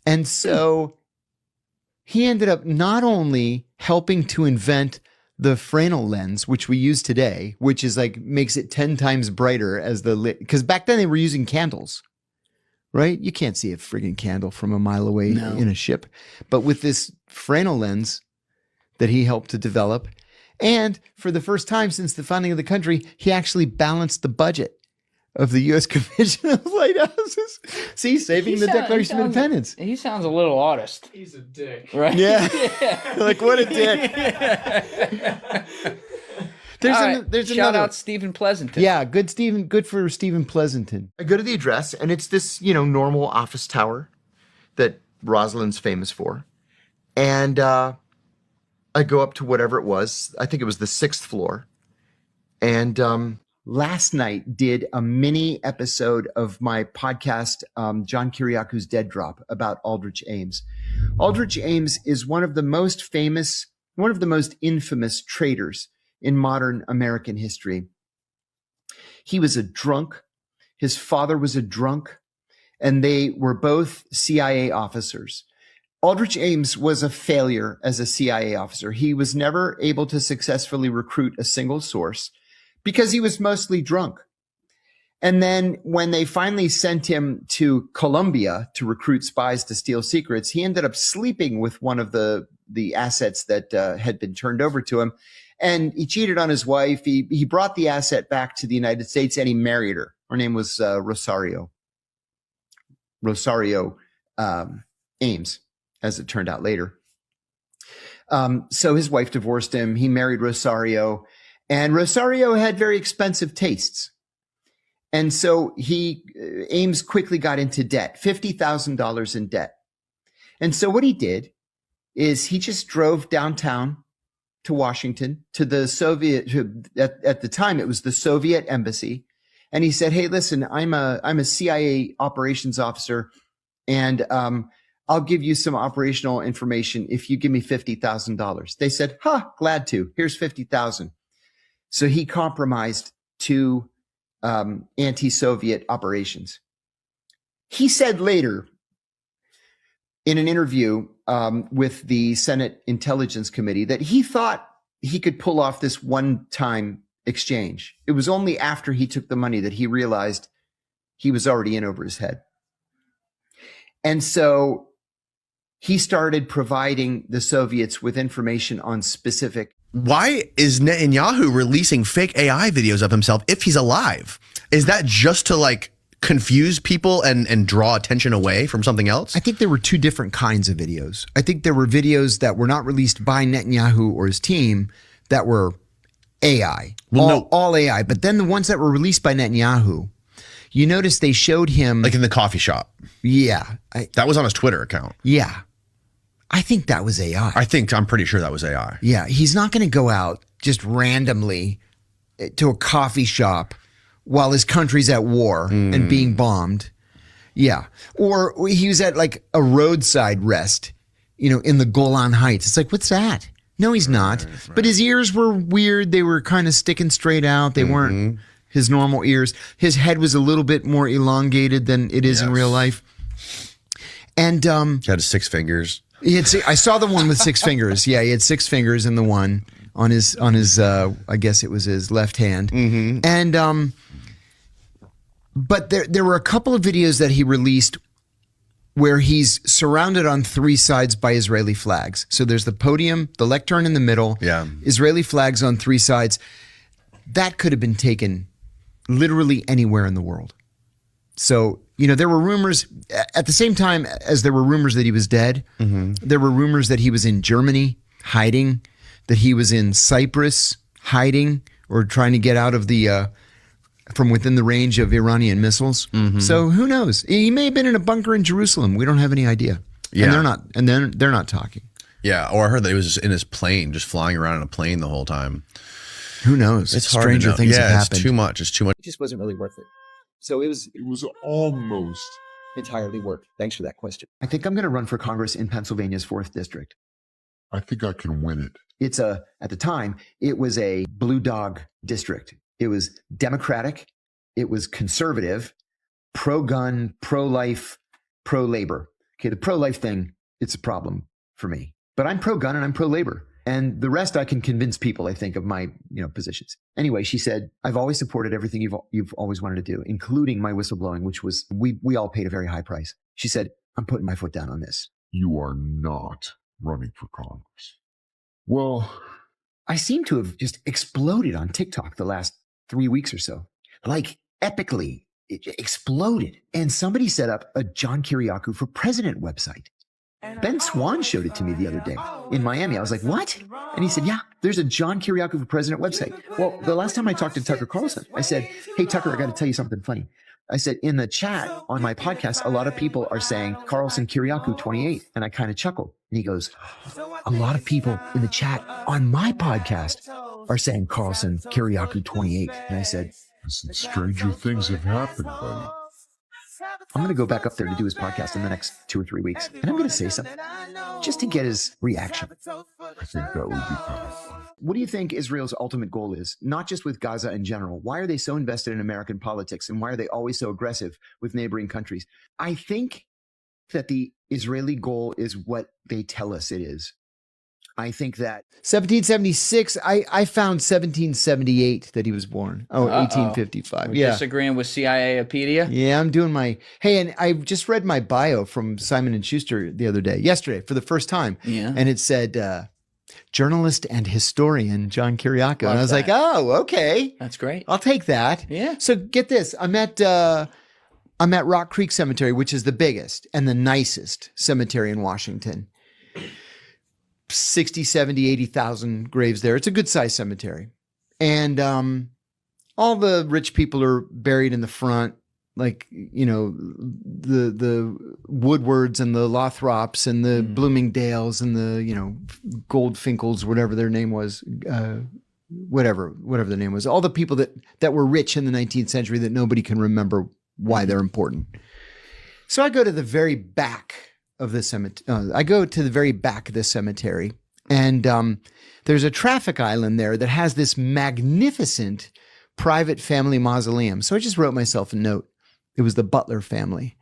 And so he ended up not only helping to invent the Fresnel lens, which we use today, which is like makes it 10 times brighter as the lit, because back then they were using candles, right? You can't see a friggin' candle from a mile away in a ship. But with this Fresnel lens that he helped to develop, and for the first time since the founding of the country, he actually balanced the budget of the U.S. Commission of Lighthouses. See, saving the Declaration of Independence. He sounds a little honest. He's a dick. Right? Yeah. Like, what a dick. There's Shout another. out Stephen Pleasanton. Yeah, good for Stephen Pleasanton. I go to the address, and it's this, normal office tower that Rosalind's famous for. And I go up to whatever it was. I think it was the 6th floor. And last night did a mini episode of my podcast, John Kiriakou's Dead Drop, about Aldrich Ames. Aldrich Ames is one of the most infamous traitors in modern American history. He was a drunk. His father was a drunk, and they were both CIA officers. Aldrich Ames was a failure as a CIA officer. He was never able to successfully recruit a single source because he was mostly drunk. And then when they finally sent him to Colombia to recruit spies to steal secrets, he ended up sleeping with one of the assets that had been turned over to him. And he cheated on his wife. He brought the asset back to the United States and he married her. Her name was Rosario Ames, as it turned out later. So his wife divorced him. He married Rosario, and Rosario had very expensive tastes. And so Ames quickly got into debt, $50,000 in debt. And so what he did is he just drove downtown to Washington, to the at the time it was the Soviet embassy. And he said, hey, listen, I'm a CIA operations officer, and I'll give you some operational information if you give me $50,000. They said, glad to. Here's $50,000. So he compromised two anti-Soviet operations. He said later in an interview with the Senate Intelligence Committee that he thought he could pull off this one-time exchange. It was only after he took the money that he realized he was already in over his head. And so he started providing the Soviets with information on specific. Why is Netanyahu releasing fake AI videos of himself if he's alive? Is that just to confuse people and draw attention away from something else? I think there were two different kinds of videos. I think there were videos that were not released by Netanyahu or his team that were AI, all AI. But then the ones that were released by Netanyahu, you notice they showed him like in the coffee shop. Yeah. That was on his Twitter account. Yeah. I think that was AI. I'm pretty sure that was AI. Yeah. He's not going to go out just randomly to a coffee shop while his country's at war and being bombed. Yeah. Or he was at a roadside rest, in the Golan Heights. It's like, what's that? No, he's not. Right. But his ears were weird. They were kind of sticking straight out. They weren't his normal ears. His head was a little bit more elongated than it is in real life. And he had 6 fingers. I saw the one with 6 fingers. Yeah, he had 6 fingers in the one on his I guess it was his left hand. And but there were a couple of videos that he released where he's surrounded on 3 sides by Israeli flags. So there's the podium, the lectern in the middle, Israeli flags on 3 sides. That could have been taken literally anywhere in the world. So, there were rumors at the same time as there were rumors that he was dead. There were rumors that he was in Germany hiding, that he was in Cyprus hiding or trying to get out of the from within the range of Iranian missiles. So who knows? He may have been in a bunker in Jerusalem. We don't have any idea. Yeah. And they're not talking. Yeah. Or I heard that he was just in his plane, just flying around in a plane the whole time. Who knows? It's Stranger hard to know. things have happened. It's too much. It's too much. It just wasn't really worth it. So it was almost entirely worth. Thanks for that question. I think I'm going to run for Congress in Pennsylvania's 4th district. I think I can win it. At the time, it was a blue dog district. It was Democratic. It was conservative, pro-gun, pro-life, pro-labor. Okay, the pro-life thing, it's a problem for me. But I'm pro-gun and I'm pro-labor. And the rest I can convince people, I think, of my positions. Anyway, she said, I've always supported everything you've always wanted to do, including my whistleblowing, which was, we all paid a very high price. She said, I'm putting my foot down on this. You are not running for Congress. Well, I seem to have just exploded on TikTok the last 3 weeks or so. Like epically, it exploded. And somebody set up a John Kiriakou for President website. Ben Swan showed it to me the other day in Miami. I was like, what? And he said, yeah, there's a John Kiriakou for President website. Well, the last time I talked to Tucker Carlson, I said, hey, Tucker, I got to tell you something funny. I said, in the chat on my podcast, a lot of people are saying Carlson Kiriakou 28. And I kind of chuckled. And he goes, a lot of people in the chat on my podcast are saying Carlson Kiriakou 28. And I said, listen, stranger things have happened, buddy. I'm going to go back up there to do his podcast in the next 2 or 3 weeks. And I'm going to say something just to get his reaction. I think that would be kind of fun. What do you think Israel's ultimate goal is? Not just with Gaza in general. Why are they so invested in American politics? And why are they always so aggressive with neighboring countries? I think that the Israeli goal is what they tell us it is. I think that 1776, I found 1778 that he was born. Oh, 1855. We're Yeah. disagreeing with CIA-pedia. Yeah, I'm doing my, hey, and I just read my bio from Simon & Schuster the other day, yesterday, for the first time. Yeah. And it said, journalist and historian John Kiriakou. And I was that. like, oh, okay. That's great. I'll take that. Yeah. So get this. I'm at Rock Creek Cemetery, which is the biggest and the nicest cemetery in Washington. 60, 70, 80,000 graves there. It's a good sized cemetery. And all the rich people are buried in the front, like, the Woodwards and the Lothrops and the Bloomingdales and the, Goldfinkels, whatever their name was, whatever their name was. All the people that were rich in the 19th century that nobody can remember why they're important. So I go to the very back of the cemetery. I go to the very back of the cemetery, and there's a traffic island there that has this magnificent private family mausoleum. So I just wrote myself a note. It was the Butler family.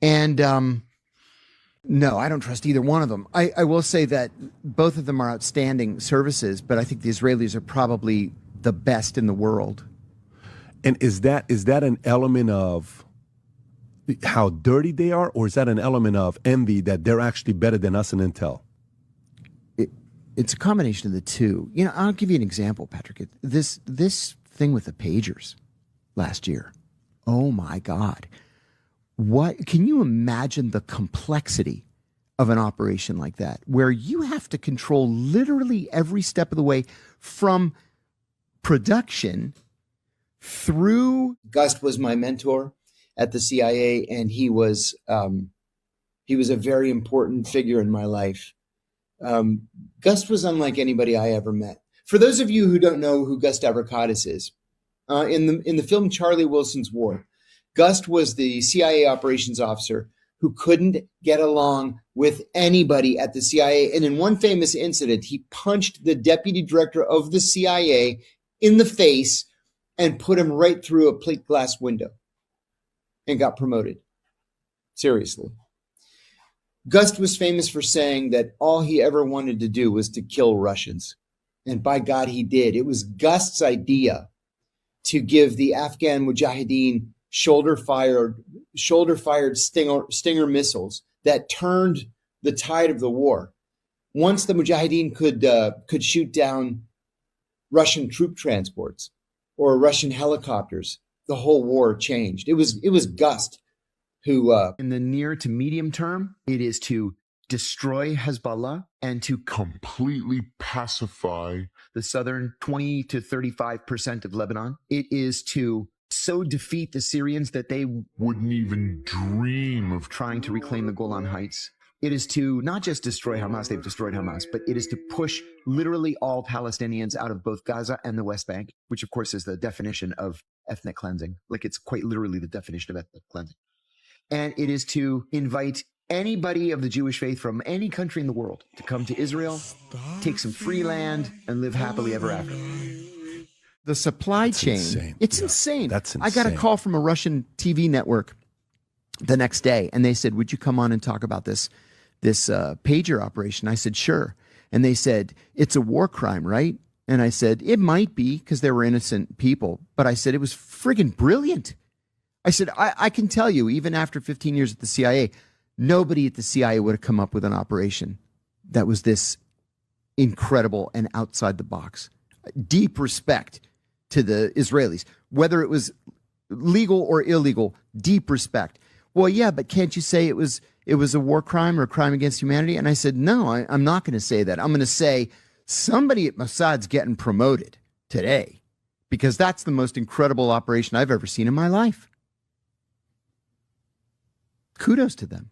And no, I don't trust either one of them. I will say that both of them are outstanding services, but I think the Israelis are probably the best in the world. And is that an element of how dirty they are, or is that an element of envy that they're actually better than us in intel? It's a combination of the two. I'll give you an example, Patrick. This thing with the pagers last year. Oh my God. What can you imagine the complexity of an operation like that, where you have to control literally every step of the way from production through. Gust was my mentor at the CIA, and he was a very important figure in my life. Gust was unlike anybody I ever met. For those of you who don't know who Gust Abrakatis is, in the film Charlie Wilson's War, Gust was the CIA operations officer who couldn't get along with anybody at the CIA. And in one famous incident, he punched the deputy director of the CIA in the face and put him right through a plate glass window and got promoted. Seriously. Gust was famous for saying that all he ever wanted to do was to kill Russians. And by God, he did. It was Gust's idea to give the Afghan Mujahideen shoulder-fired Stinger missiles that turned the tide of the war. Once the Mujahideen could shoot down Russian troop transports or Russian helicopters, the whole war changed. It was Gust who, in the near to medium term, it is to destroy Hezbollah and to completely pacify the southern 20 to 35% of Lebanon. It is to so defeat the Syrians that they wouldn't even dream of trying to reclaim the Golan Heights. It is to not just destroy Hamas, they've destroyed Hamas, but it is to push literally all Palestinians out of both Gaza and the West Bank, which of course is the definition of ethnic cleansing. Like it's quite literally the definition of ethnic cleansing. And it is to invite anybody of the Jewish faith from any country in the world to come to Israel, take some free land, and live happily ever after. The supply chain. Insane. It's Yeah. insane. That's I got a insane. call from a Russian TV network the next day, and they said, "Would you come on and talk about this pager operation?" I said, "Sure." And they said, "It's a war crime, right?" And I said, "It might be, because there were innocent people." But I said, "It was friggin' brilliant." I said, I can tell you, even after 15 years at the CIA, nobody at the CIA would have come up with an operation that was this incredible and outside the box. Deep respect to the Israelis, whether it was legal or illegal, deep respect. "Well, yeah, but can't you say it was a war crime or a crime against humanity?" And I said, "No, I'm not going to say that. I'm going to say somebody at Mossad's getting promoted today, because that's the most incredible operation I've ever seen in my life." Kudos to them.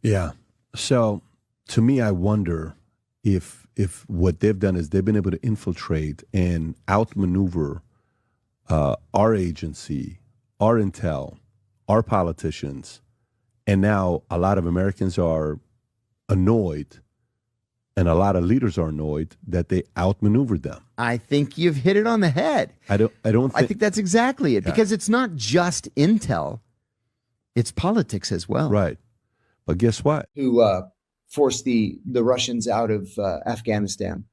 Yeah. So to me, I wonder if what they've done is they've been able to infiltrate and outmaneuver our agency, our intel, our politicians, and now a lot of Americans are annoyed, and a lot of leaders are annoyed that they outmaneuvered them. I think you've hit it on the head. I think that's exactly it, because it's not just intel, it's politics as well. right. But guess what? Who forced the Russians out of Afghanistan.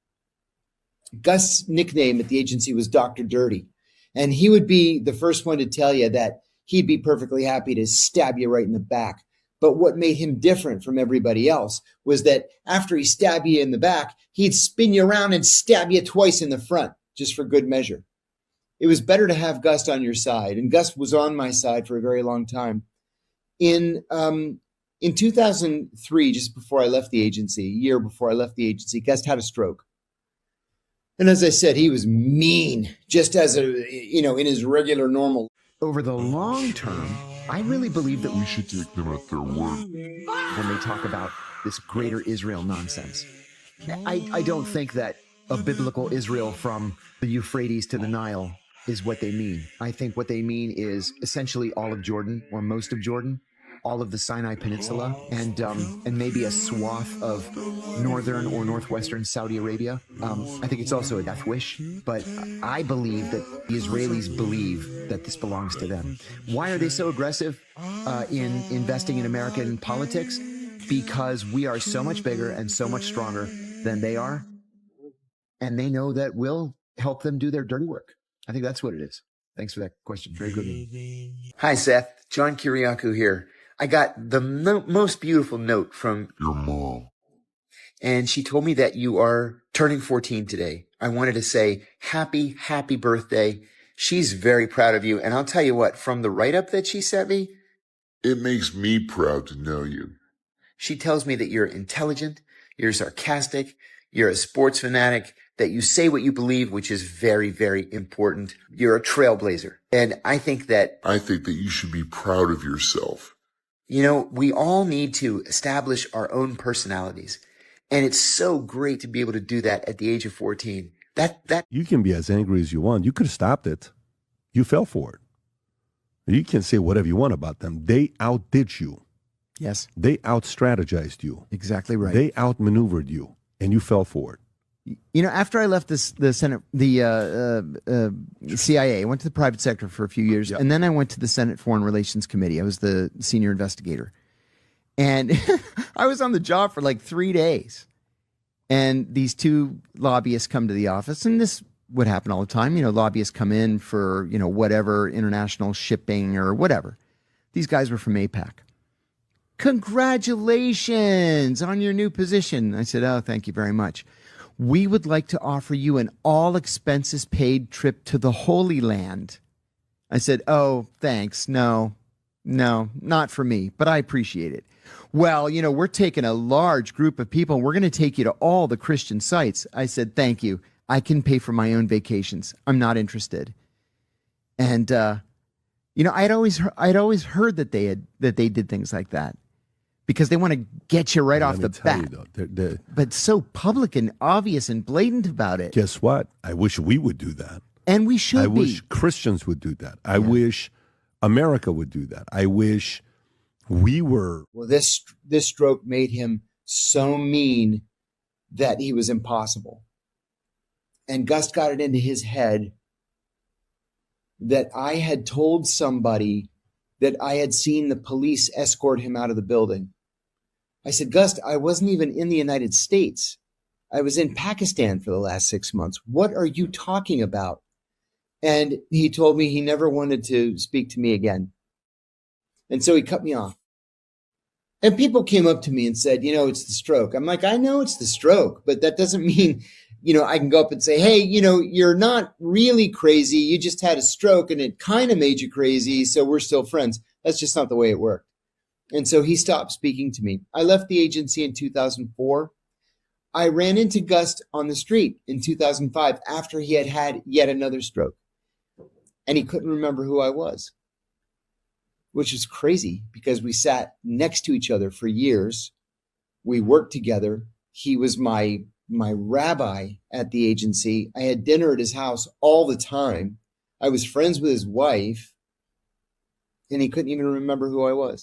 Gust's nickname at the agency was Dr. Dirty. And he would be the first one to tell you that he'd be perfectly happy to stab you right in the back. But what made him different from everybody else was that after he stabbed you in the back, he'd spin you around and stab you twice in the front, just for good measure. It was better to have Gust on your side. And Gust was on my side for a very long time. In 2003, just before I left the agency, a year before I left the agency, Gust had a stroke. And as I said, he was mean, just as in his regular normal. Over the long term, I really believe that we should Take them at their word. when they talk about this greater Israel nonsense. I don't think that a biblical Israel from the Euphrates to the Nile is what they mean. I think what they mean is essentially all of Jordan, or most of Jordan, all of the Sinai Peninsula, and maybe a swath of northern or northwestern Saudi Arabia. I think it's also a death wish, but I believe that the Israelis believe that this belongs to them. Why are they so aggressive in investing in American politics? Because we are so much bigger and so much stronger than they are, and they know that we'll help them do their dirty work. I think that's what it is. Thanks for that question. Very good one. Hi, Seth. John Kiriakou here. I got the most beautiful note from Your mom. and she told me that you are turning 14 today. I wanted to say happy birthday. She's very proud of you. And I'll tell you what, from the write-up that she sent me, It makes me proud to know you. she tells me that you're intelligent, you're sarcastic, you're a sports fanatic, that you say what you believe, which is very, very important. You're a trailblazer. And I think that you should be proud of yourself. we all need to establish our own personalities. And it's so great to be able to do that at the age of 14. That You can be as angry as you want. You could have stopped it. You fell for it. You can say whatever you want about them. They outdid you. Yes, They out-strategized you. exactly right. They outmaneuvered you, and you fell for it. After I left the Senate, the CIA, I went to the private sector for a few years, and then I went to the Senate Foreign Relations Committee. I was the senior investigator. And I was on the job for like 3 days. And these two lobbyists come to the office, and this would happen all the time. Lobbyists come in for, whatever, international shipping or whatever. These guys were from APAC. "Congratulations on your new position." I said, "Oh, thank you very much. We would like to offer you an all expenses paid trip to the Holy Land." I said, "Oh, thanks. No, not for me, but I appreciate it." "Well, we're taking a large group of people and we're going to take you to all the Christian sites." I said, "Thank you. I can pay for my own vacations. I'm not interested." And, I'd always heard that they did things like that, because they want to get you right off the bat. But so public and obvious and blatant about it. Guess what? I wish we would do that. And we should I be. wish Christians would do that. I wish America would do that. I wish we were. Well, this stroke made him so mean that he was impossible. And Gust got it into his head that I had told somebody that I had seen the police escort him out of the building. I said, Gust, I wasn't even in the United States. I was in Pakistan for the last 6 months. What are you talking about? And he told me he never wanted to speak to me again. And so he cut me off. And people came up to me and said, it's the stroke. I'm like, I know it's the stroke, but that doesn't mean, I can go up and say, hey, you're not really crazy. You just had a stroke and it kind of made you crazy. So we're still friends. That's just not the way it worked. And so he stopped speaking to me. I left the agency in 2004. I ran into Gust on the street in 2005 after he had had yet another stroke. And he couldn't remember who I was, which is crazy because we sat next to each other for years. We worked together. He was my rabbi at the agency. I had dinner at his house all the time. I was friends with his wife, and he couldn't even remember who I was.